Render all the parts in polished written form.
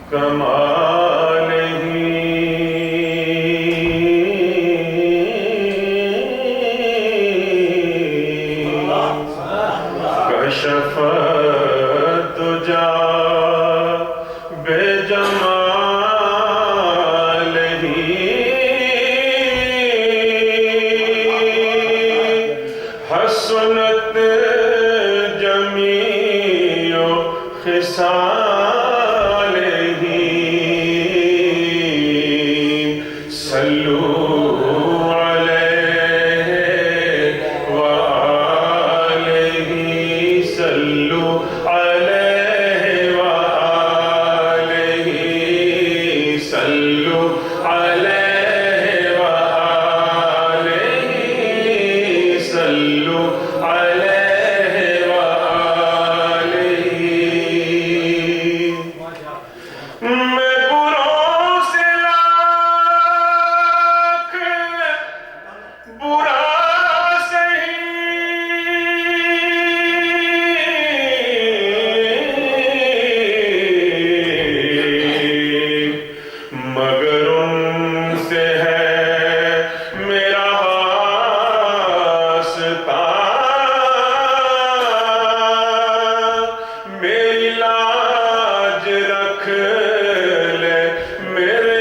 کمال ہی کشف الدجا بے جمال ہی حسنت جمیع خصال ہی صلو علیہ وآلہ صلو علیہ وآلہ صلو علیہ وآلہ صلو علیہ وآلہ میں بروں سے لاکھ برا سہی مگر ان سے ہے میرا واسطہ میری لاج رکھ لے میرے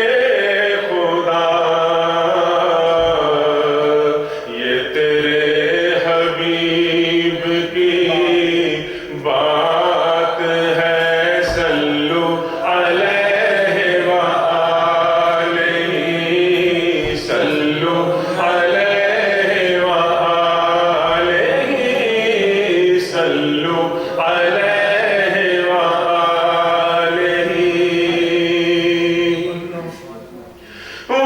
خدا یہ تیرے حبیب کی بات ہے صلو علیہ وآلہ صلو علیہ وآلہ صلو علیہ وآلہ وہ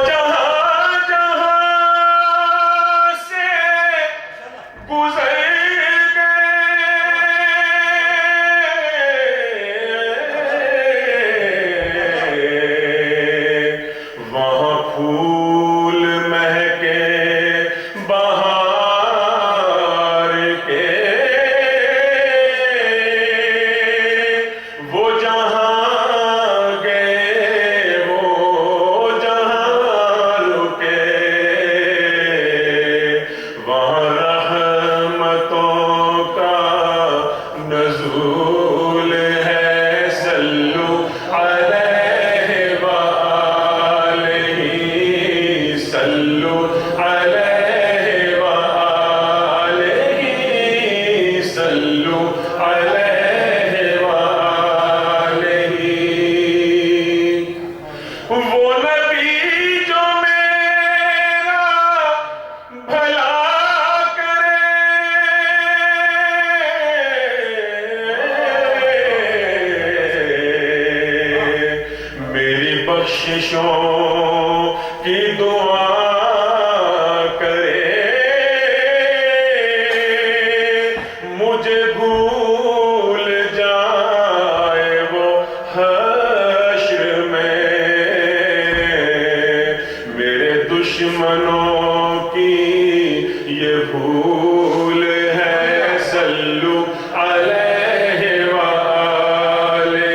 جہاں جہاں سے گزر گئے وہاں پھول مہکے بہار کے وہ جہاں گئے وہ جہاں رکے وہاں رحمتوں کا نزول ہے صلو علیہ وآلہ صلو علیہ وآلہ صلو علیہ وآلہ وہ نبی جو میرا بھلا کرے میری بخششوں کی دعا کرے مجھے بھول جائے وہ حشر میں میرے دشمنوں کی یہ بھول ہے صلو علیہ وآلہ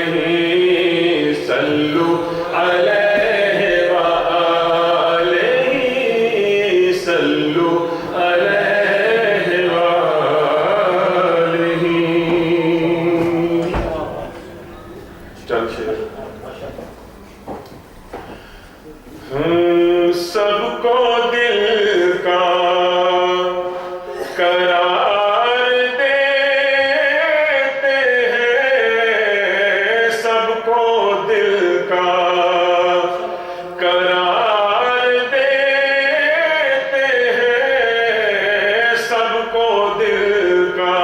صلو علیہ وآلہ صلو علیہ وآلہ چل شیر سب کو دل کا قرار دیتے ہیں سب کو دل کا قرار دیتے ہیں سب کو دل کا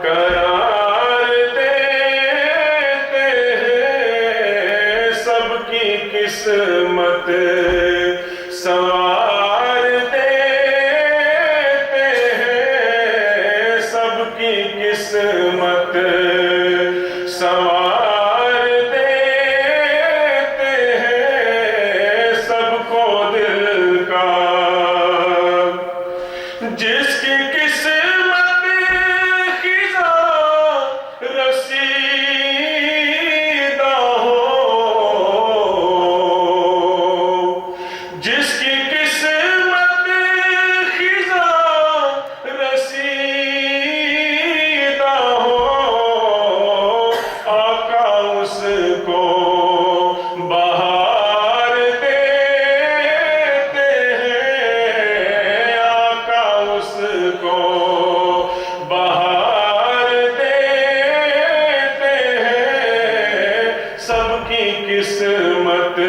قرار دیتے ہیں سب کی قسمت سوار دیتے ہیں سب کی قسمت سوار دیتے ہیں سب کو دل کا جس کی قسمت خزاں رسیدہ قسمت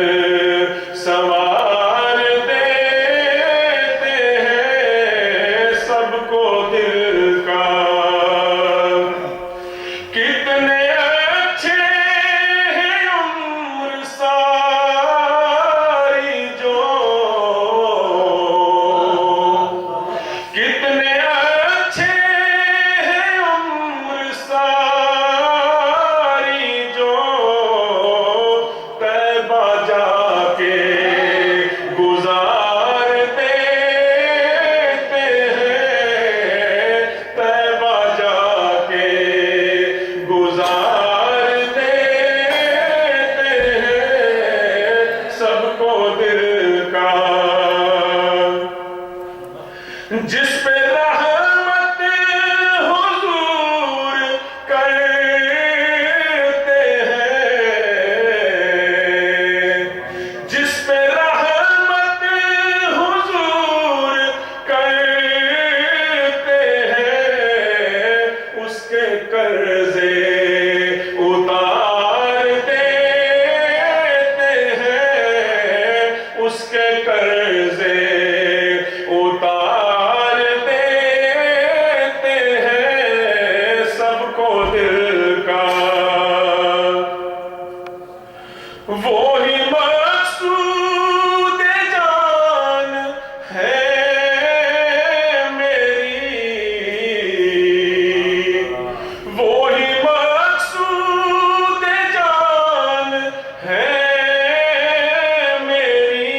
سنوار دیتے ہیں سب کو دل کا کتنے اچھے ہیں عمر ساری جو کتنے اچھے ہیں عمر ساری جو طیبہ جا کے گزار دیتے ہیں طیبہ جا کے گزار دیتے ہیں سب کو دل کا جس پہ رحمت حضور کرتے ہیں جس پہ رحمت حضور کرتے ہیں اس کے قرضے اتار دیتے ہیں اس کے قرضے اتار دیتے ہیں سب کو دل کا وہی مقصود جان ہے میری وہی مقصود جان ہے میری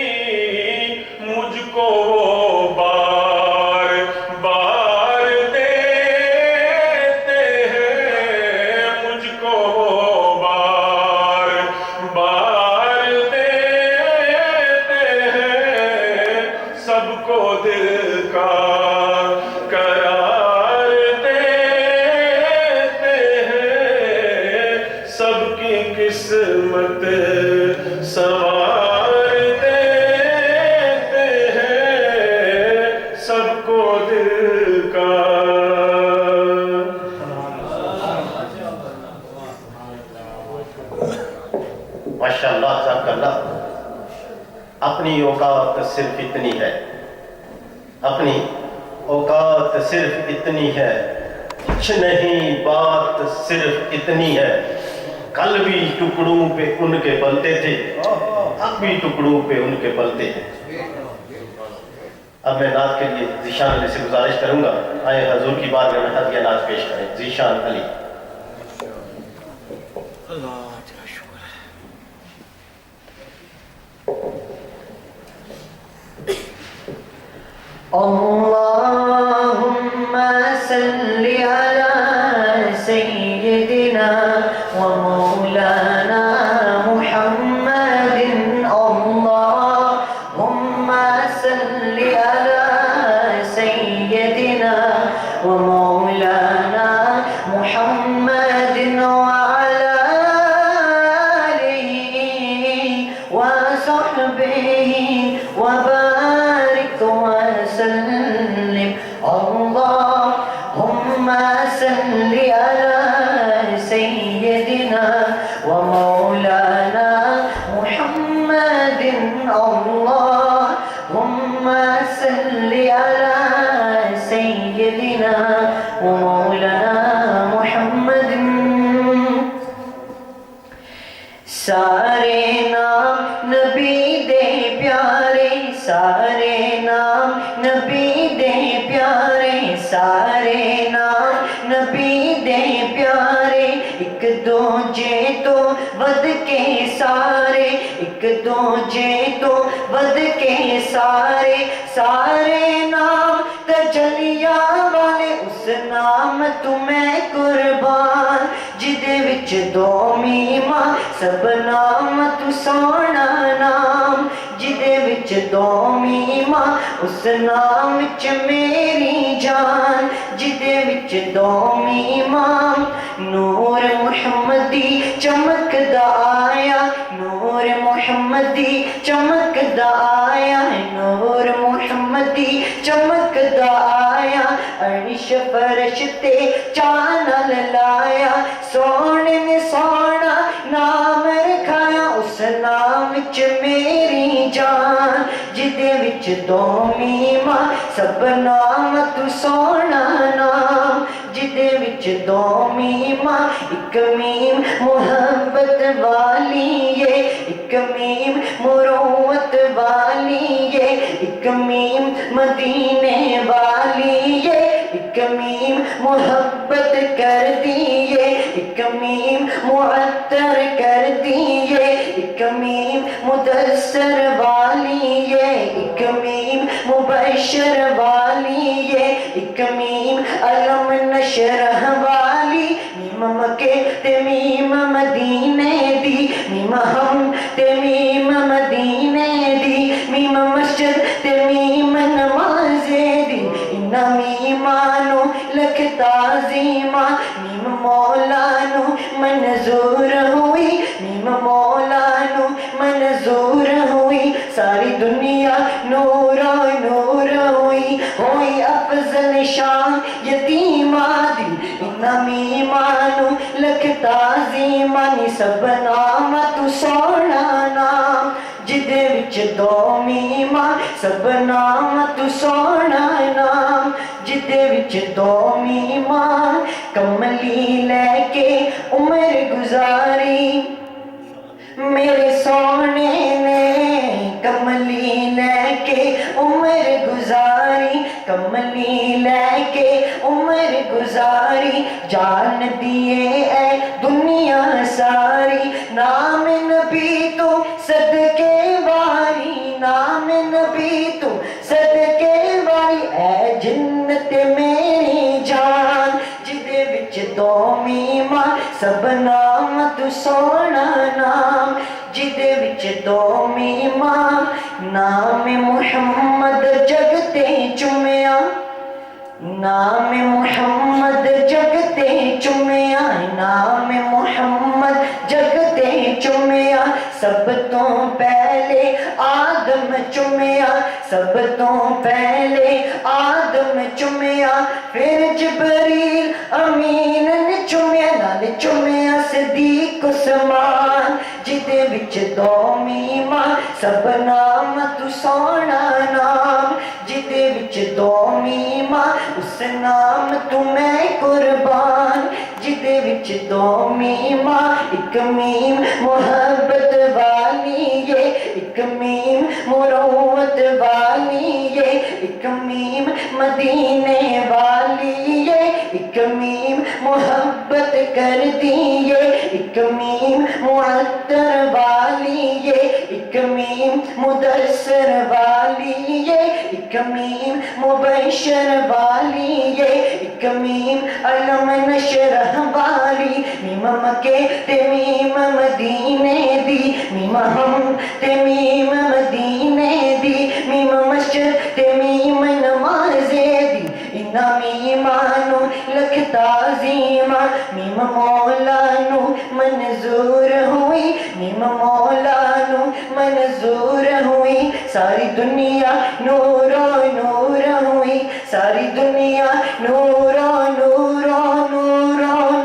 مجھ کو وہ بار بار دیتے ہیں مجھ کو وہ بار بار دیتے ہیں سب کو دل کا قرار دیتے ہیں سب کی قسمت سنوار دیتے ہیں سب کو دل کا ماشاءاللہ جزاک اللہ اپنی اوقات صرف اتنی ہے اپنی اوقات صرف اتنی ہے کچھ نہیں بات صرف اتنی ہے کل بھی ٹکڑوں پہ ان کے پلتے تھے اب بھی ٹکڑوں پہ ان کے پلتے ہیں اب میں نعت کے لیے ذیشان علی سے گزارش کروں گا آئے حضور کی بات میں ہدیہ نعت پیش کریں ذیشان علی اللهم صل على سيدنا ومولانا محمد اللهم صل على سيدنا ومولانا محمد وعلى آله وصحبه وبارك وسلم اللهم صل على سيدنا ومولانا محمد اللهم صل على سيدنا ومولانا محمد سارے نام نبی دے پیارے سارے نام نبی دے پیارے سارے نام نبی دے پیارے ایک دوجے تو ود کے سارے ایک دوجے تو ود کے سارے سارے نام تجلیہ والے اس نام تمہیں قربان جدے وچ دو میماں سب نام تو سونا نام جدے وچ دو میماں اس نام وچ میری جان جدے وچ دو میماں نور محمدی چمکدا آیا نور محمدی چمکدا آیا نور محمدی چمکدا آیا عرش فرش تے چانل لایا سونے نے سونا نام رکھایا وچ میری جان جدے وچ دو میماں سب نام تو سونا نام جدے وچ دو میماں ایک میم محبت والی ہے ایک میم مروت والی ہے ایک میم مدینے والی ہے ایک میم محبت کر دیے ایک میم معطر کر دیے ایک میم مدثر والی ہے ایک میم مبشر والی ہے ایک میم علم نشرح والی میم مکے تے میم مدینے دی میم ہم تے میم مدینے دی میم مسجد تے میم نمازے دی انہا میمانو لکھ تعظیمہ میم مولانو منظور ہوئی میم مولانو منظور ہوئی ساری دنیا نور نور ہوئی افضل شان یتیمہ دی انہا میمانو لکھ تعظیمہ نی سب نام تو سونا نام جدے وچ دو میماں سب نام تو سونا نام جدے وچ دو میماں کملی لے کے عمر گزاری میرے سونے نے کملی لے کے عمر گزاری کملی لے کے عمر گزاری جان دیے اے دنیا ساری نام نبی تو صدقے واری نام نبی تو صدقے واری اے جنت میری جان جدے وچ دو میماں سب نام تو سونا نام جدے وچ دو میماں نام محمد جگتے چمیا نام محمد جگتے چمیا نام محمد جگتے چمیا سب تو پہلے آدم چمیا سب تو پہلے آدم چمیا پھر جبریل امین نے چمیا نال چمیا صدیق عثمان جدے وچ دو میماں سب نام تو سونا نام جدے وچ دو میماں اس نام تو میں قربان جدے وچ دو میماں ایک میم محبت والی ہے ایک میم مروت والی ہے ایک میم مدینے والی ہے ایک میم محبت کر دیے ایک میم معطر والی ہے ایک میم مدثر والی ہے ایک میم مبشر والی ہے ایک میم علم نشرح والی میم مکے تے میم مدینے دی میم ہم تے میم مدینے دی میم مسجد تے میم نمازے دی انہا میمانو لکھ تعظیمہ میم مولانو منظور ہوئی میم مولانو منظور ہوئی ساری دنیا نور نور ہوئی ساری دنیا نور نور نور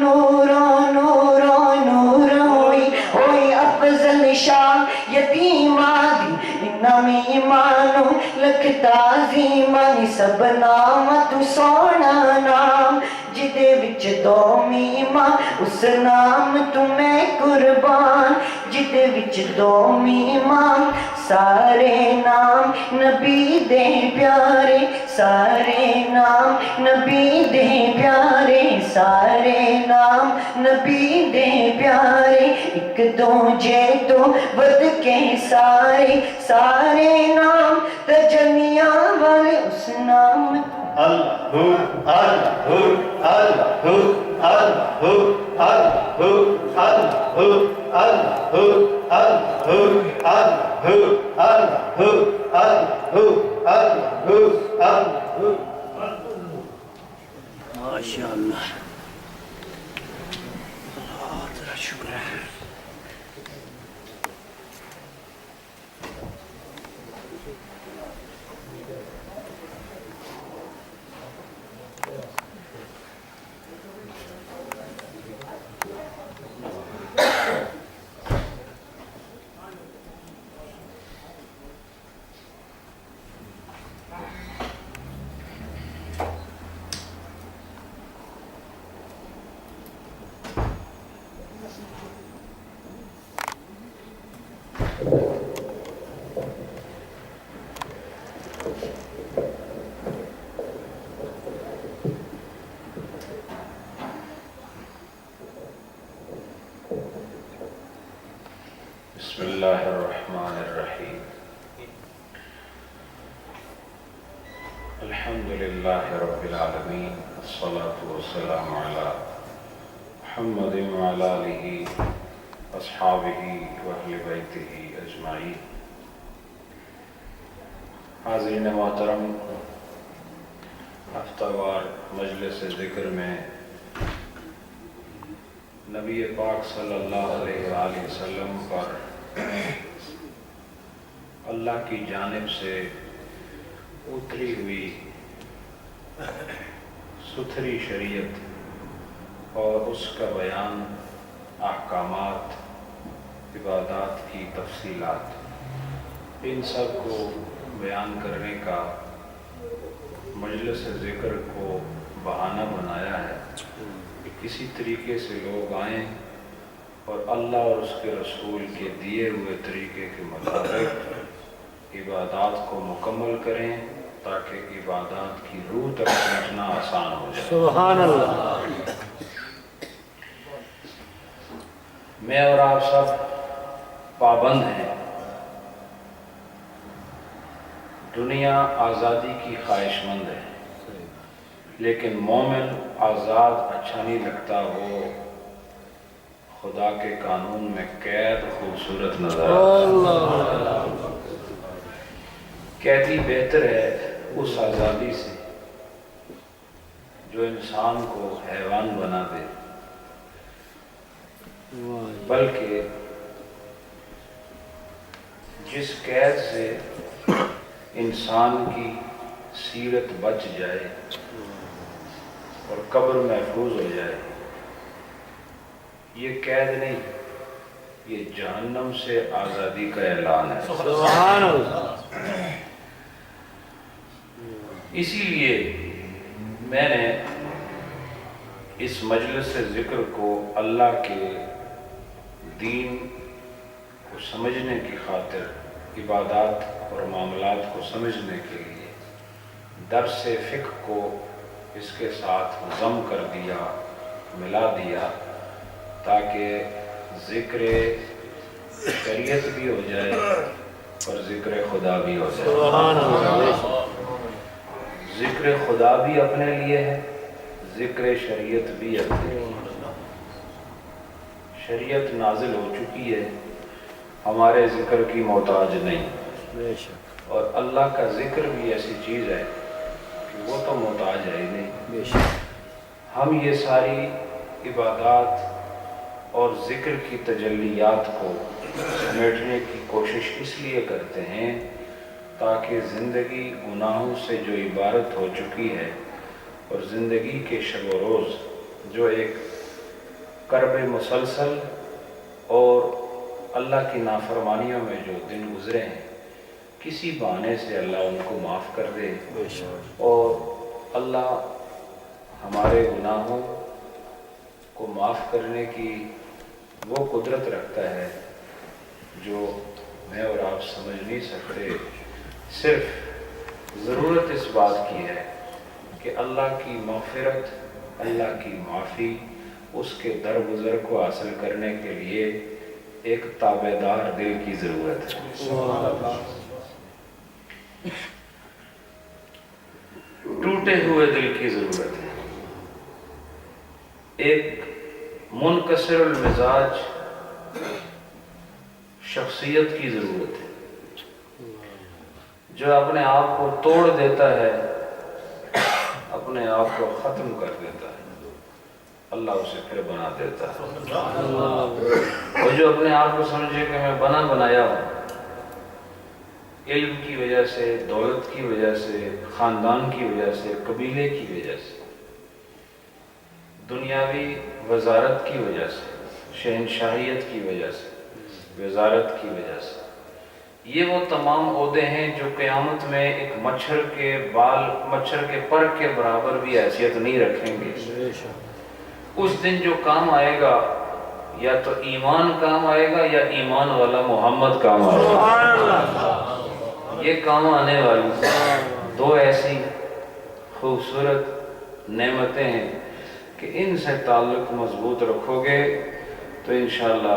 نور نور نور ہوئی افضل شان یتیمہ دی انہا میمانو لکھ تعظیمہ نی سب نام تو سونا نام جدے وچ دو میماں اس نام تو میں قربان جدے وچ دو میماں سارے نام نبی دے پیارے سارے نام نبی دے پیارے سارے نام نبی دے پیارے ایک دو جے تو ود کے سارے سارے نام تجلیاں والے اس نام اللہ اللہ اللہ اللہ اللہ ماشاء اللہ تیرا شکر ہے بسم اللہ الرحمن الرحیم الحمد للہ رب العالمین والصلاة والسلام علی محمد وعلی آلہ اصحابہ واہل بیتہ اجمعین۔ حاضرین محترم، ہفتہ وار مجلس ذکر میں نبی پاک صلی اللہ علیہ وآلہ وسلم پر اللہ کی جانب سے اتری ہوئی ستھری شریعت اور اس کا بیان، احکامات، عبادات کی تفصیلات، ان سب کو بیان کرنے کا مجلس ذکر کو بہانہ بنایا ہے کہ کسی طریقے سے لوگ آئیں اور اللہ اور اس کے رسول کے دیے ہوئے طریقے کے مطابق عبادات کو مکمل کریں تاکہ عبادات کی روح تک پہنچنا آسان ہو جائے۔ سبحان اللہ۔ میں اور آپ سب پابند ہیں، دنیا آزادی کی خواہش مند ہے، لیکن مومن آزاد اچھا نہیں لگتا، وہ خدا کے قانون میں قید خوبصورت نظر آتا ہے۔ قیدی بہتر ہے اس آزادی سے جو انسان کو حیوان بنا دے، بلکہ جس قید سے انسان کی سیرت بچ جائے اور قبر محفوظ ہو جائے، یہ قید نہیں، یہ جہنم سے آزادی کا اعلان ہے۔ سبحان اللہ۔ اسی لیے میں نے اس مجلس ذکر کو اللہ کے دین کو سمجھنے کی خاطر، عبادات اور معاملات کو سمجھنے کے لیے درس فقہ کو اس کے ساتھ ضم کر دیا، ملا دیا، تاکہ ذکر شریعت بھی ہو جائے اور ذکر خدا بھی ہو جائے۔ سبحان اللہ۔ ذکر خدا بھی اپنے لیے ہے، ذکر شریعت بھی اپنے لیے۔ شریعت نازل ہو چکی ہے، ہمارے ذکر کی محتاج نہیں، بے شک، اور اللہ کا ذکر بھی ایسی چیز ہے کہ وہ تو محتاج ہے ہی نہیں۔ بے شک۔ ہم یہ ساری عبادات اور ذکر کی تجلیات کو سمیٹنے کی کوشش اس لیے کرتے ہیں تاکہ زندگی گناہوں سے جو عبارت ہو چکی ہے اور زندگی کے شب و روز جو ایک کرب مسلسل اور اللہ کی نافرمانیوں میں جو دن گزرے ہیں، کسی بہانے سے اللہ ان کو معاف کر دے، بے شک۔ اور اللہ ہمارے گناہوں کو معاف کرنے کی وہ قدرت رکھتا ہے جو میں اور آپ سمجھ نہیں سکتے۔ صرف ضرورت اس بات کی ہے کہ اللہ کی مغفرت، اللہ کی معافی، اس کے درگزر کو حاصل کرنے کے لیے ایک تابعدار دل کی ضرورت ہے۔ ٹوٹے ہوئے دل کی ضرورت ہے، ایک منکسر المزاج شخصیت کی ضرورت ہے جو اپنے آپ کو توڑ دیتا ہے، اپنے آپ کو ختم کر دیتا ہے، اللہ اسے پھر بنا دیتا ہے۔ اور جو اپنے آپ کو سمجھے کہ میں بنا بنایا ہوں، علم کی وجہ سے، دولت کی وجہ سے، خاندان کی وجہ سے، قبیلے کی وجہ سے، دنیاوی وزارت کی وجہ سے، شہنشاہیت کی وجہ سے، وزارت کی وجہ سے، یہ وہ تمام عہدے ہیں جو قیامت میں ایک مچھر کے پر کے برابر بھی حیثیت نہیں رکھیں گے۔ اس دن جو کام آئے گا، یا تو ایمان کام آئے گا یا ایمان والا محمد کام آئے گا۔ یہ کام آنے والی دو ایسی خوبصورت نعمتیں ہیں کہ ان سے تعلق مضبوط رکھو گے تو انشاءاللہ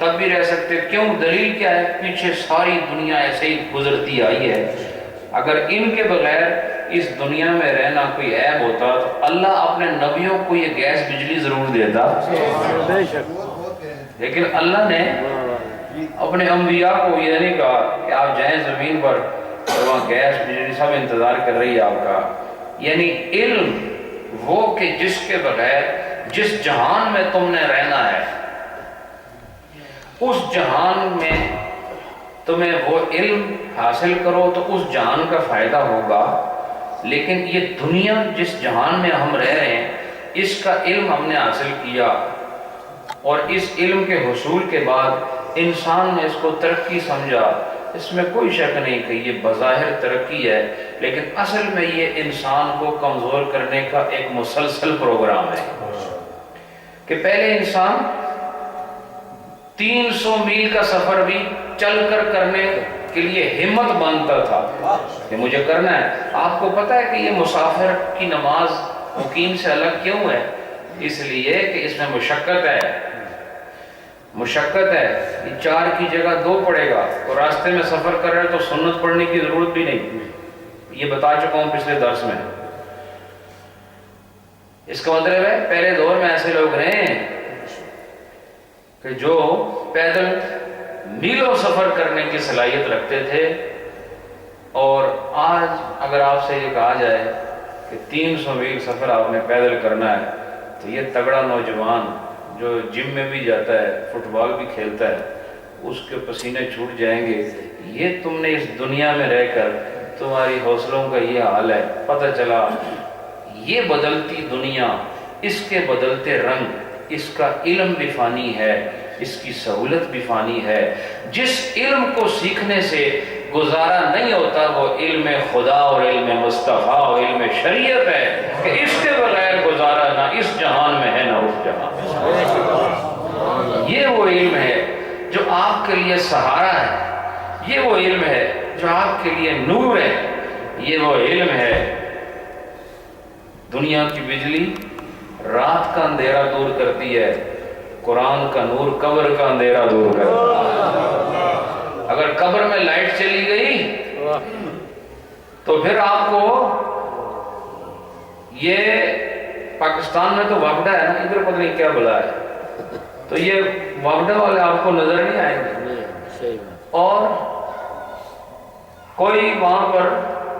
تب بھی رہ سکتے. کیوں؟ دلیل کیا ہے؟ پیچھے ساری دنیا ایسے ہی گزرتی آئی ہے. اگر ان کے بغیر اس دنیا میں رہنا کوئی عیب ہوتا تو اللہ اپنے نبیوں کو یہ گیس بجلی ضرور دیتا. بے شک. لیکن اللہ نے اپنے انبیاء کو یہ نہیں کہا کہ آپ جائیں زمین پر اور وہاں گیس بجلی سب انتظار کر رہی ہے آپ کا. یعنی علم وہ کہ جس کے بغیر جس جہان میں تم نے رہنا ہے اس جہان میں تمہیں وہ علم حاصل کرو تو اس جہان کا فائدہ ہوگا. لیکن یہ دنیا جس جہان میں ہم رہ رہے ہیں اس کا علم ہم نے حاصل کیا اور اس علم کے حصول کے بعد انسان نے اس کو ترقی سمجھا. اس میں کوئی شک نہیں کہ یہ بظاہر ترقی ہے لیکن اصل میں یہ انسان کو کمزور کرنے کا ایک مسلسل پروگرام ہے. کہ پہلے انسان 300 میل کا سفر بھی چل کر کرنے کے لیے ہمت باندھتا تھا کہ مجھے کرنا ہے. آپ کو پتا ہے کہ یہ مسافر کی نماز مقیم سے الگ کیوں ہے؟ اس لیے کہ اس میں مشقت ہے. مشقت ہے. یہ 4 کی جگہ 2 پڑے گا اور راستے میں سفر کر رہے تو سنت پڑھنے کی ضرورت بھی نہیں. یہ بتا چکا ہوں پچھلے درس میں. اس کا مطلب ہے پہلے دور میں ایسے لوگ رہے ہیں کہ جو پیدل میلوں سفر کرنے کی صلاحیت رکھتے تھے. اور آج اگر آپ سے یہ کہا جائے کہ 300 میل سفر آپ نے پیدل کرنا ہے تو یہ تگڑا نوجوان جو جم میں بھی جاتا ہے فٹ بال بھی کھیلتا ہے اس کے پسینے چھوٹ جائیں گے. یہ تم نے اس دنیا میں رہ کر تمہاری حوصلوں کا یہ حال ہے. پتہ چلا یہ بدلتی دنیا، اس کے بدلتے رنگ، اس کا علم بھی فانی ہے، اس کی سہولت بھی فانی ہے. جس علم کو سیکھنے سے گزارا نہیں ہوتا وہ علم خدا اور علم مصطفیٰ اور علم شریعت ہے کہ اس کے بغیر گزارا نہ اس جہان میں ہے نہ اس جہان میں. یہ وہ علم ہے جو آپ کے لیے سہارا ہے. یہ وہ علم ہے جو آپ کے لیے نور ہے. یہ وہ علم ہے. دنیا کی بجلی رات کا اندھیرا دور کرتی ہے، قرآن کا نور قبر کا اندھیرا دور کرتا ہے. اگر قبر میں لائٹ چلی گئی تو پھر آپ کو یہ پاکستان میں تو واگڈا ہے نا، ادھر پتہ نہیں کیا بلا ہے تو یہ واگڈا والے آپ کو نظر نہیں آئیں گے. اور کوئی وہاں پر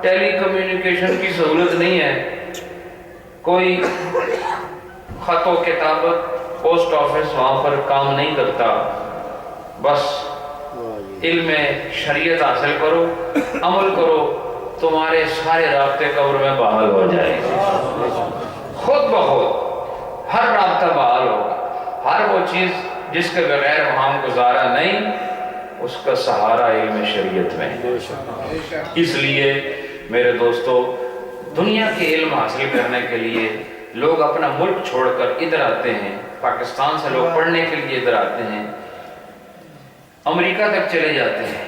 ٹیلی کمیونیکیشن کی سہولت نہیں ہے، کوئی خط و کتابت پوسٹ آفس وہاں پر کام نہیں کرتا. بس علم شریعت حاصل کرو، عمل کرو، تمہارے سارے رابطے قبر میں بحال ہو جائیں گے. خود بخود ہر رابطہ بحال ہوگا. ہر وہ چیز جس کے بغیر وہاں گزارا نہیں اس کا سہارا علم شریعت میں. اس لیے میرے دوستو دنیا کے علم حاصل کرنے کے لیے لوگ اپنا ملک چھوڑ کر ادھر آتے ہیں. پاکستان سے لوگ پڑھنے کے لیے ادھر آتے ہیں، امریکہ تک چلے جاتے ہیں،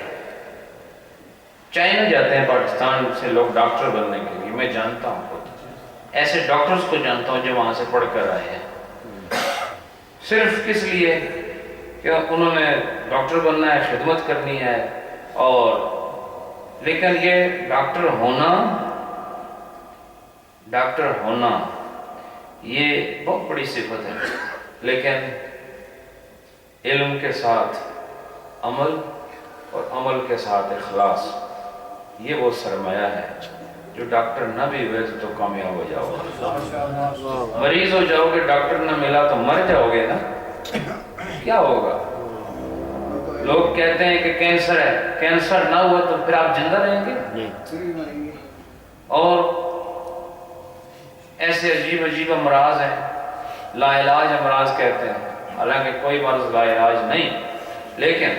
چائنا جاتے ہیں پاکستان سے لوگ ڈاکٹر بننے کے لیے. میں جانتا ہوں خود ایسے ڈاکٹرز کو جانتا ہوں جو وہاں سے پڑھ کر آئے ہیں صرف کس لیے کہ انہوں نے ڈاکٹر بننا ہے، خدمت کرنی ہے. اور لیکن یہ ڈاکٹر ہونا یہ بہت بڑی صفت ہے. لیکن علم کے ساتھ عمل اور عمل کے ساتھ اخلاص یہ وہ سرمایہ ہے جو ڈاکٹر نہ بھی ہوئے تو کامیاب ہو جاؤ گے. مریض ہو جاؤ گے، ڈاکٹر نہ ملا تو مر جاؤ گے نا. کیا ہوگا؟ لوگ کہتے ہیں کہ کینسر ہے، کینسر نہ ہوا تو پھر آپ زندہ رہیں گے. اور ایسے عجیب امراض ہیں، لا علاج امراض کہتے ہیں. حالانکہ کوئی مرض لا علاج نہیں، لیکن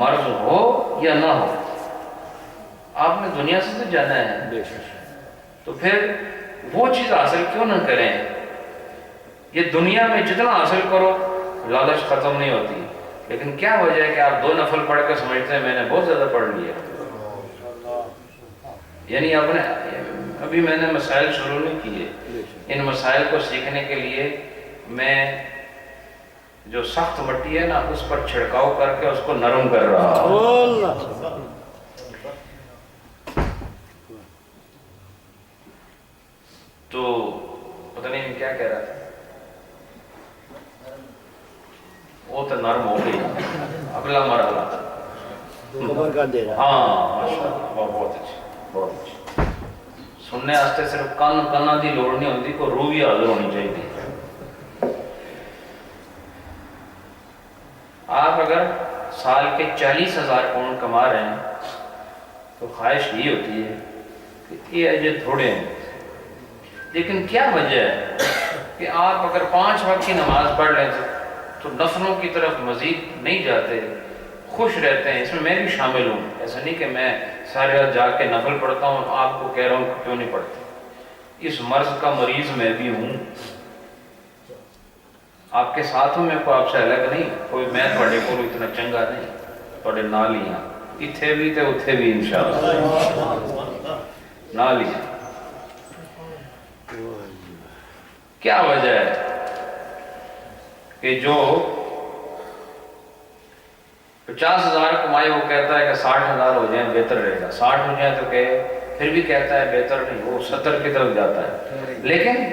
مرض ہو یا نہ ہو آپ نے دنیا سے تو جانا ہے، تو پھر وہ چیز حاصل کیوں نہ کریں؟ یہ دنیا میں جتنا حاصل کرو لالچ ختم نہیں ہوتی. لیکن کیا وجہ ہے کہ آپ 2 نفل پڑھ کے سمجھتے ہیں میں نے بہت زیادہ پڑھ لیا. یعنی ابھی میں نے مسائل شروع نہیں کیے. ان مسائل کو سیکھنے کے لیے میں جو سخت مٹی ہے نا اس پر چھڑکاؤ کر کے اس کو نرم کر رہا ہے۔ اللہ تو پتہ نہیں کیا کہہ رہا تھا، وہ تو نرم ہو گئی، اگلا مرحلہ خبر کا دے رہا ہاں ماشاءاللہ بہت اچھی بہت اچھی۔ سننے واسطے صرف کن دی لوڑ نہیں ہوتی، کو روح بھی حاضر ہونی چاہیے۔ آپ اگر سال کے 40,000 پاؤنڈ کما رہے ہیں تو خواہش یہ ہوتی ہے کہ یہ اجے تھوڑے ہیں، لیکن کیا وجہ ہے کہ آپ اگر 5 وقت کی نماز پڑھ لیں تو نفلوں کی طرف مزید نہیں جاتے، خوش رہتے ہیں۔ اس میں میں بھی شامل ہوں، ایسا نہیں کہ میں سارے رات جا کے نفل پڑھتا ہوں، آپ کو کہہ رہا ہوں کہ کیوں نہیں پڑھتے۔ اس مرض کا مریض میں بھی ہوں، آپ کے ساتھ ہوں، میں کوئی آپ سے الگ نہیں، کوئی میں تھوڑے کو اتنا چنگا نہیں، تھوڑے نال ہی ہاں، اتھے بھی تے اتھے بھی انشاءاللہ نال ہی ہاں۔ کیا وجہ ہے کہ جو 50,000 کمائے وہ کہتا ہے کہ 60,000 ہو جائیں بہتر رہے گا، 60 ہو جائیں تو کہ پھر بھی کہتا ہے بہتر نہیں، وہ 70 کی طرف جاتا ہے۔ لیکن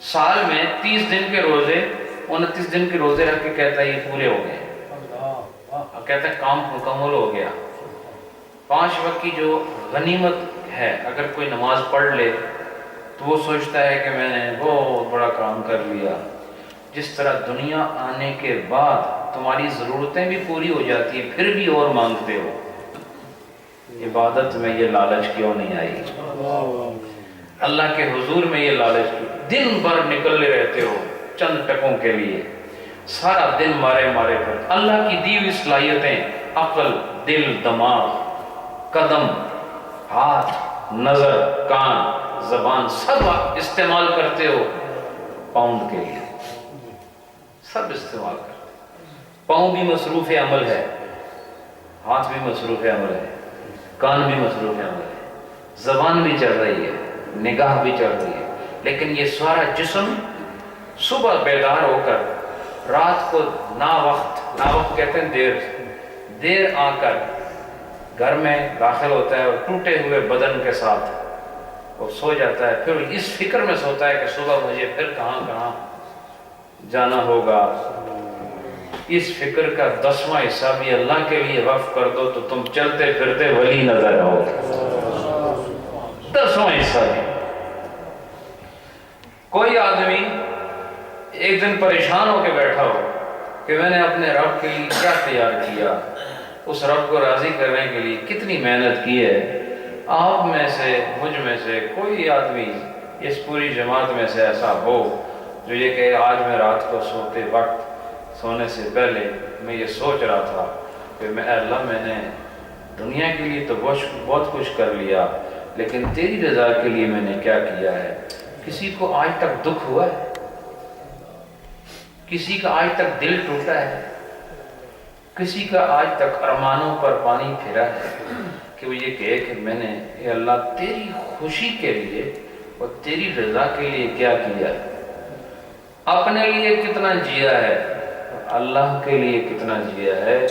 سال میں 30 دن کے روزے 29 دن کے روزے رکھ کے کہتا ہے یہ پورے ہو گئے، کہتا ہے کام مکمل ہو گیا۔ 5 وقت کی جو غنیمت ہے، اگر کوئی نماز پڑھ لے تو وہ سوچتا ہے کہ میں نے بہت بڑا کام کر لیا۔ جس طرح دنیا آنے کے بعد تمہاری ضرورتیں بھی پوری ہو جاتی ہیں پھر بھی اور مانگتے ہو، عبادت میں یہ لالچ کیوں نہیں آئی؟ اللہ کے حضور میں یہ لالچ کیوں؟ دن بھر نکلے رہتے ہو چند ٹکوں کے لیے، سارا دن مارے مارے پھر اللہ کی دی ہوئی صلاحیتیں، عقل، دل، دماغ، قدم، ہاتھ، نظر، کان، زبان سب استعمال کرتے ہو پاؤنڈ کے لیے، سب استعمال کرتے ہو۔ پاؤں بھی مصروف عمل ہے، ہاتھ بھی مصروف عمل ہے، کان بھی مصروف عمل ہے، زبان بھی چل رہی ہے، نگاہ بھی چل رہی ہے، لیکن یہ سارا جسم صبح بیدار ہو کر رات کو نا وقت کہتے ہیں دیر آ کر گھر میں داخل ہوتا ہے اور ٹوٹے ہوئے بدن کے ساتھ وہ سو جاتا ہے، پھر اس فکر میں سوتا ہے کہ صبح مجھے پھر کہاں کہاں جانا ہوگا۔ اس فکر کا 10واں حصہ بھی اللہ کے لیے وقف کر دو تو تم چلتے پھرتے ولی نظر آؤ۔ 10واں حصہ بھی۔ کوئی آدمی ایک دن پریشان ہو کے بیٹھا ہو کہ میں نے اپنے رب کے لیے کیا تیار کیا، اس رب کو راضی کرنے کے لیے کتنی محنت کی ہے۔ آپ میں سے مجھ میں سے کوئی آدمی اس پوری جماعت میں سے ایسا ہو جو یہ کہ آج میں رات کو سوتے وقت سونے سے پہلے میں یہ سوچ رہا تھا کہ میں اللہ میں نے دنیا کے لیے تو بہت کچھ کر لیا، لیکن تیری رضا کے لیے میں نے کیا کیا ہے؟ کسی کو آج تک دکھ ہوا ہے؟ کسی کا آج تک دل ٹوٹا ہے؟ کسی کا آج تک ارمانوں پر پانی پھرا ہے کہ وہ یہ کہے کہ میں نے اے اللہ تیری خوشی کے لیے اور تیری رضا کے لیے کیا کیا ہے؟ اپنے لیے کتنا جیا ہے، اللہ کے لیے کتنا جیا ہے؟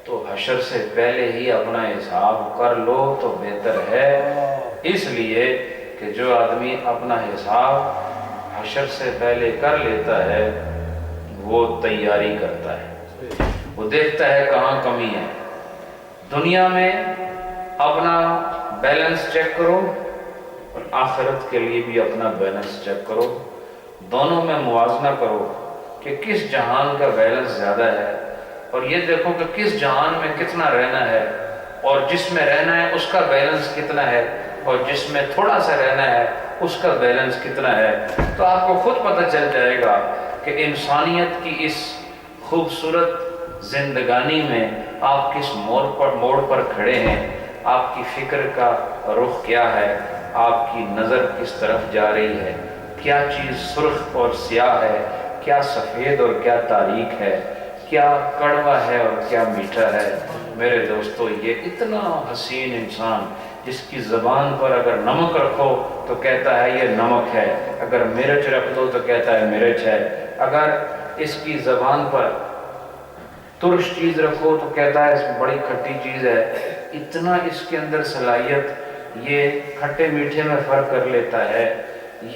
تو حشر سے پہلے ہی اپنا حساب کر لو تو بہتر ہے، اس لیے کہ جو آدمی اپنا حساب حشر سے پہلے کر لیتا ہے وہ تیاری کرتا ہے، وہ دیکھتا ہے کہاں کمی ہے۔ دنیا میں اپنا بیلنس چیک کرو اور آخرت کے لیے بھی اپنا بیلنس چیک کرو، دونوں میں موازنہ کرو کہ کس جہان کا بیلنس زیادہ ہے، اور یہ دیکھو کہ کس جہان میں کتنا رہنا ہے، اور جس میں رہنا ہے اس کا بیلنس کتنا ہے، اور جس میں تھوڑا سا رہنا ہے اس کا بیلنس کتنا ہے، تو آپ کو خود پتہ چل جائے گا کہ انسانیت کی اس خوبصورت زندگانی میں آپ کس موڑ پر کھڑے ہیں، آپ کی فکر کا رخ کیا ہے، آپ کی نظر کس طرف جا رہی ہے، کیا چیز سرخ اور سیاہ ہے، کیا سفید اور کیا تاریک ہے، کیا کڑوا ہے اور کیا میٹھا ہے۔ میرے دوستو، یہ اتنا حسین انسان جس کی زبان پر اگر نمک رکھو تو کہتا ہے یہ نمک ہے، اگر مرچ رکھ دو تو کہتا ہے مرچ ہے، اگر اس کی زبان پر ترش چیز رکھو تو کہتا ہے اس میں بڑی کھٹی چیز ہے. اتنا اس کے اندر صلاحیت، یہ کھٹے میٹھے میں فرق کر لیتا ہے،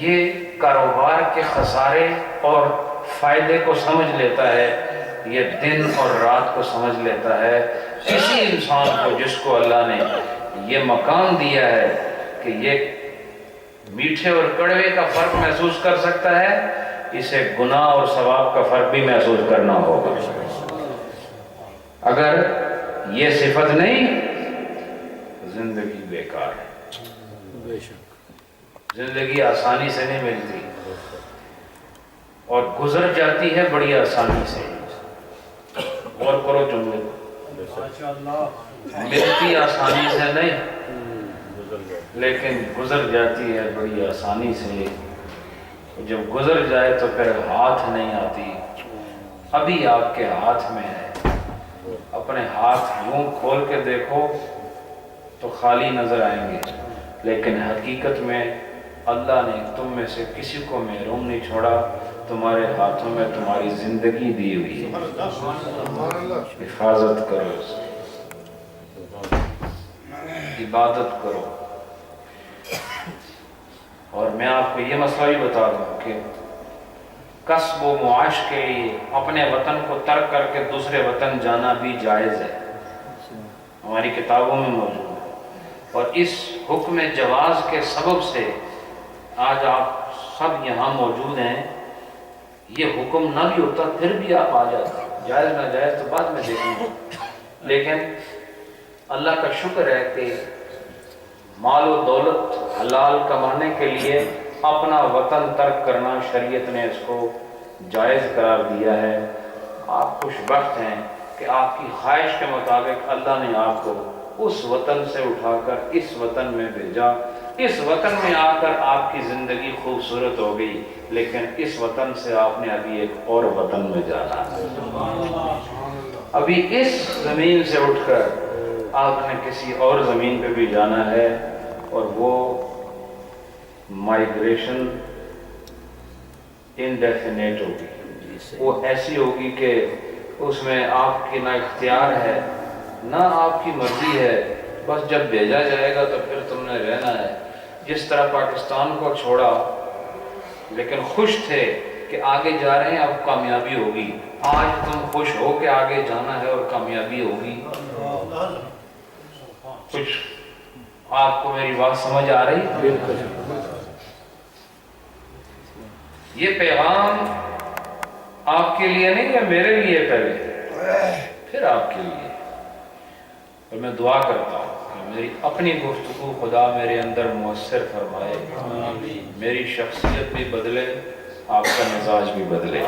یہ کاروبار کے خسارے اور فائدے کو سمجھ لیتا ہے، یہ دن اور رات کو سمجھ لیتا ہے. کسی انسان کو جس کو اللہ نے یہ مقام دیا ہے کہ یہ میٹھے اور کڑوے کا فرق محسوس کر سکتا ہے، اسے گناہ اور ثواب کا فرق بھی محسوس کرنا ہوگا. اگر یہ صفت نہیں، زندگی بیکار ہے. بے شک. زندگی آسانی سے نہیں ملتی اور گزر جاتی ہے بڑی آسانی سے. غور کرو جملے کو، ملتی آسانی سے نہیں لیکن گزر جاتی ہے بڑی آسانی سے. جب گزر جائے تو پھر ہاتھ نہیں آتی. ابھی آپ کے ہاتھ میں ہے، اپنے ہاتھ یوں کھول کے دیکھو تو خالی نظر آئیں گے، لیکن حقیقت میں اللہ نے تم میں سے کسی کو محروم نہیں چھوڑا. تمہارے ہاتھوں میں تمہاری زندگی دی ہوئی ہے. حفاظت کرو اس کی، عبادت کرو. اور میں آپ کو یہ مسئلہ بھی بتا دوں کہ کسب و معاش کے لیے اپنے وطن کو ترک کر کے دوسرے وطن جانا بھی جائز ہے، ہماری کتابوں میں موجود ہے. اور اس حکم جواز کے سبب سے آج آپ سب یہاں موجود ہیں. یہ حکم نہ بھی ہوتا پھر بھی آپ آ جاتے. جائز نہ جائز تو بعد میں دیکھیں گے، لیکن اللہ کا شکر ہے کہ مال و دولت حلال کمانے کے لیے اپنا وطن ترک کرنا شریعت نے اس کو جائز قرار دیا ہے. آپ خوش بخت ہیں کہ آپ کی خواہش کے مطابق اللہ نے آپ کو اس وطن سے اٹھا کر اس وطن میں بھیجا. اس وطن میں آ کر آپ کی زندگی خوبصورت ہو گئی، لیکن اس وطن سے آپ نے ابھی ایک اور وطن میں جانا ہے. ابھی اس زمین سے اٹھ کر آپ نے کسی اور زمین پہ بھی جانا ہے، اور وہ مائیگریشن انڈیفینیٹ ہوگی. وہ ایسی ہوگی کہ اس میں آپ کی نہ اختیار ہے نہ آپ کی مرضی ہے. بس جب بھیجا جائے گا تو پھر تم نے رہنا ہے. جس طرح پاکستان کو چھوڑا لیکن خوش تھے کہ آگے جا رہے ہیں، اب کامیابی ہوگی. آج تم خوش ہو کہ آگے جانا ہے اور کامیابی ہوگی. کچھ آپ کو میری بات سمجھ آ رہی؟ یہ پیغام آپ کے لیے نہیں ہے، میرے لیے پہلے، پھر آپ کے لیے. اور میں دعا کرتا ہوں کہ میری اپنی گفتگو خدا میرے اندر مؤثر فرمائے، میری شخصیت بھی بدلے، آپ کا مزاج بھی بدلے،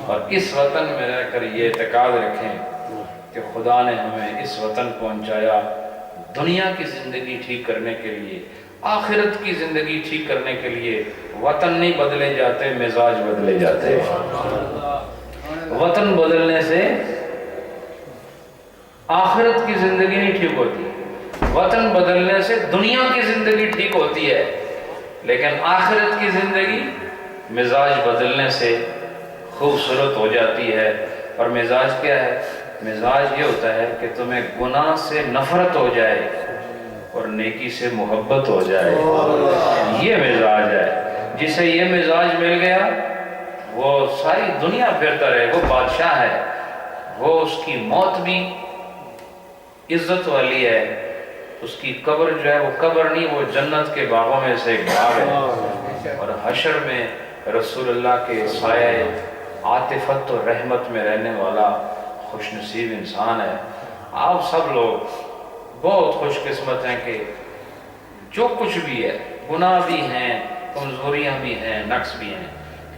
اور اس وطن میں رہ کر یہ اعتقاد رکھیں کہ خدا نے ہمیں اس وطن پہنچایا دنیا کی زندگی ٹھیک کرنے کے لیے، آخرت کی زندگی ٹھیک کرنے کے لیے. وطن نہیں بدلے جاتے، مزاج بدلے جاتے. وطن بدلنے سے آخرت کی زندگی نہیں ٹھیک ہوتی، وطن بدلنے سے دنیا کی زندگی ٹھیک ہوتی ہے، لیکن آخرت کی زندگی مزاج بدلنے سے خوبصورت ہو جاتی ہے. اور مزاج کیا ہے؟ مزاج یہ ہوتا ہے کہ تمہیں گناہ سے نفرت ہو جائے اور نیکی سے محبت ہو جائے. یہ مزاج ہے. جسے یہ مزاج مل گیا وہ ساری دنیا پھرتا رہے، وہ بادشاہ ہے. وہ اس کی موت بھی عزت والی ہے، اس کی قبر جو ہے وہ قبر نہیں، وہ جنت کے باغوں میں سے ایک باغ ہے. اور حشر میں رسول اللہ کے سائے عاطفت و رحمت میں رہنے والا خوش نصیب انسان ہے. آپ سب لوگ بہت خوش قسمت ہیں کہ جو کچھ بھی ہے، گناہ بھی ہیں، کمزوریاں بھی ہیں، نقص بھی ہیں،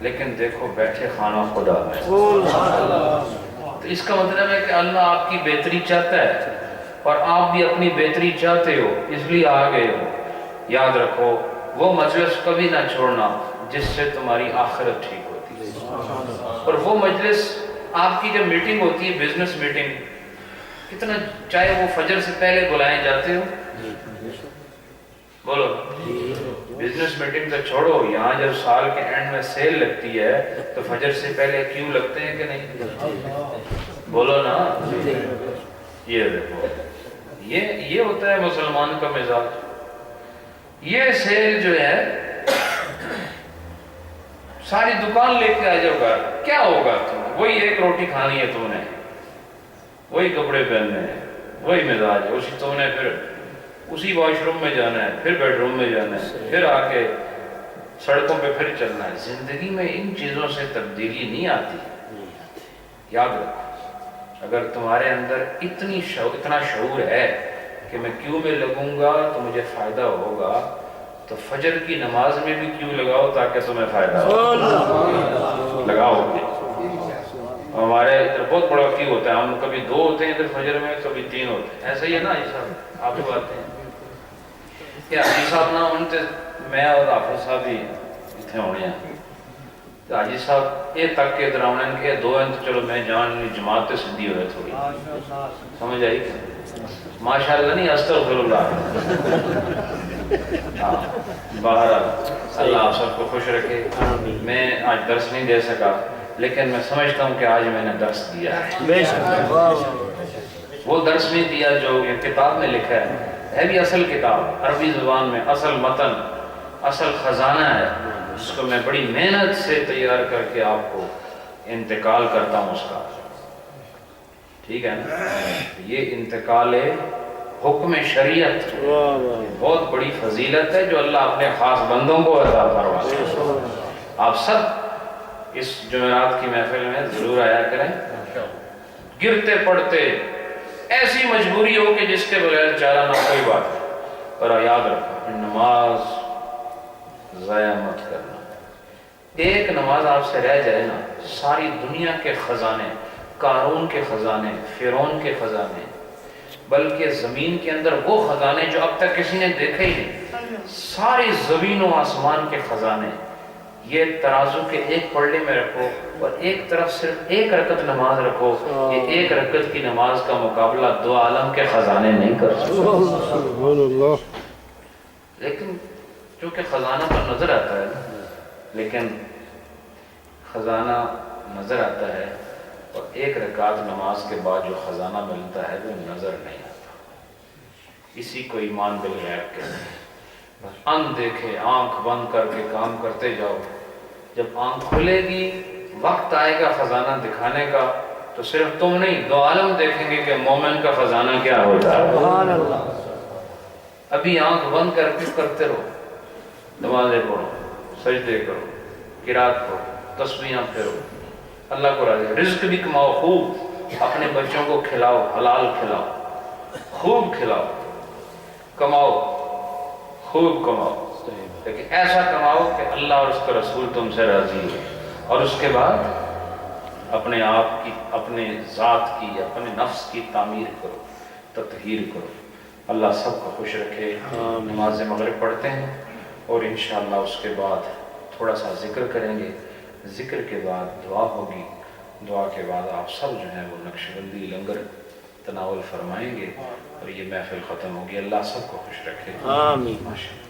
لیکن دیکھو بیٹھے خانہ خدا میں. تو اس کا مطلب ہے کہ اللہ آپ کی بہتری چاہتا ہے اور آپ بھی اپنی بہتری چاہتے ہو، اس لیے آ گئے ہو. یاد رکھو وہ مجلس کبھی نہ چھوڑنا جس سے تمہاری آخرت ٹھیک ہوتی ہے. اور وہ مجلس آپ کی جب میٹنگ ہوتی ہے، بزنس میٹنگ، کتنا چاہے وہ فجر سے پہلے بلائے جاتے ہو، بولو بزنس میٹنگ تو چھوڑو، یہاں جب سال کے اینڈ میں سیل لگتی ہے تو فجر سے پہلے کیوں لگتے ہیں کہ نہیں؟ بولو نا، یہ دیکھو یہ ہوتا ہے مسلمان کا مزاج۔ یہ سیل جو ہے ساری دکان لے کے آ جاؤ گا، کیا ہوگا تمہیں؟ وہی ایک روٹی کھانی ہے تم نے، وہی کپڑے پہننے ہیں، وہی مزاج ہے، اسی تم نے پھر اسی واش روم میں جانا ہے، پھر بیڈ روم میں جانا ہے، پھر آ کے سڑکوں پہ پھر چلنا ہے۔ زندگی میں ان چیزوں سے تبدیلی نہیں آتی، یاد رکھو۔ اگر تمہارے اندر اتنا شعور ہے کہ میں کیوں میں لگوں گا تو مجھے فائدہ ہوگا، تو فجر کی نماز میں بھی کیوں لگاؤ تاکہ تمہیں فائدہ ہو، لگاؤ گے۔ ہمارے ادھر بہت بڑا کیوں ہوتا ہے، ہم کبھی 2 ہوتے ہیں ادھر فجر میں، کبھی 3 ہوتے ہیں، ایسا ہی ہے نا حاجی صاحب؟ آپ لوگ آتے ہیں کہ حاجی صاحب نہ ہوتے، میں اور حافظ صاحب ہی اتنے ہونے ہیں، تو حاجی صاحب یہ تک کے ادھر آنے کے 2 ہیں، تو چلو میں جان جماعت تو سندھی ہوئے تھوڑی، سمجھ آئی کہ ماشاءاللہ نہیں، استغفر اللہ۔ باہر اللہ آپ سب کو خوش رکھے۔ میں آج درس نہیں دے سکا، لیکن میں سمجھتا ہوں کہ آج میں نے درس دیا ہے۔ وہ درس نہیں دیا جو یہ کتاب میں لکھا ہے بھی اصل کتاب، عربی زبان میں اصل متن، اصل خزانہ ہے، جس کو میں بڑی محنت سے تیار کر کے آپ کو انتقال کرتا ہوں اس کا، ٹھیک ہے نا؟ یہ انتقال حکم شریعت بہت بڑی فضیلت ہے جو اللہ اپنے خاص بندوں کو عطا فرماتا ہے۔ آپ سب اس جمعرات کی محفل میں ضرور آیا کریں، گرتے پڑتے ایسی مجبوری ہو کہ جس کے بغیر چارہ نہ کوئی بات ہے، پر یاد رکھو نماز ضائع مت کرنا۔ ایک نماز آپ سے رہ جائے نا، ساری دنیا کے خزانے، قارون کے خزانے، فرعون کے خزانے، بلکہ زمین کے اندر وہ خزانے جو اب تک کسی نے دیکھے ہی نہیں، ساری زمین و آسمان کے خزانے، یہ ترازو کے ایک پلڑے میں رکھو اور ایک طرف صرف ایک رکعت نماز رکھو، یہ ایک رکعت کی نماز کا مقابلہ 2 عالم کے خزانے نہیں کر سکتے۔ لیکن چونکہ خزانہ تو نظر آتا ہے، لیکن خزانہ نظر آتا ہے اور ایک رکعت نماز کے بعد جو خزانہ ملتا ہے وہ نظر نہیں آتا۔ اسی کو ایمان بالغیب کہتے ہیں۔ ان دیکھے آنکھ بند کر کے کام کرتے جاؤ، جب آنکھ کھلے گی وقت آئے گا خزانہ دکھانے کا، تو صرف تم نہیں 2 عالم دیکھیں گے کہ مومن کا خزانہ کیا ہوتا ہے۔ ابھی آنکھ بند کر کے کرتے رہو، نمازیں پڑھو، سجدے کرو، قرات پڑھو، تسبیحاں پھیرو، اللہ کو راضی، رزق بھی کماؤ، خوب اپنے بچوں کو کھلاؤ، حلال کھلاؤ، خوب کھلاؤ، کماؤ، خوب کماؤ، لیکن ایسا کماؤ کہ اللہ اور اس کا رسول تم سے راضی ہو، اور اس کے بعد اپنے آپ کی، اپنے ذات کی، اپنے نفس کی تعمیر کرو، تطہیر کرو۔ اللہ سب کو خوش رکھے۔ نماز مغرب پڑھتے ہیں اور انشاءاللہ اس کے بعد تھوڑا سا ذکر کریں گے، ذکر کے بعد دعا ہوگی، دعا کے بعد آپ سب جو ہیں وہ نقش بندی لنگر تناول فرمائیں گے اور یہ محفل ختم ہوگی۔ اللہ سب کو خوش رکھے۔ آمین۔ ماشاءاللہ۔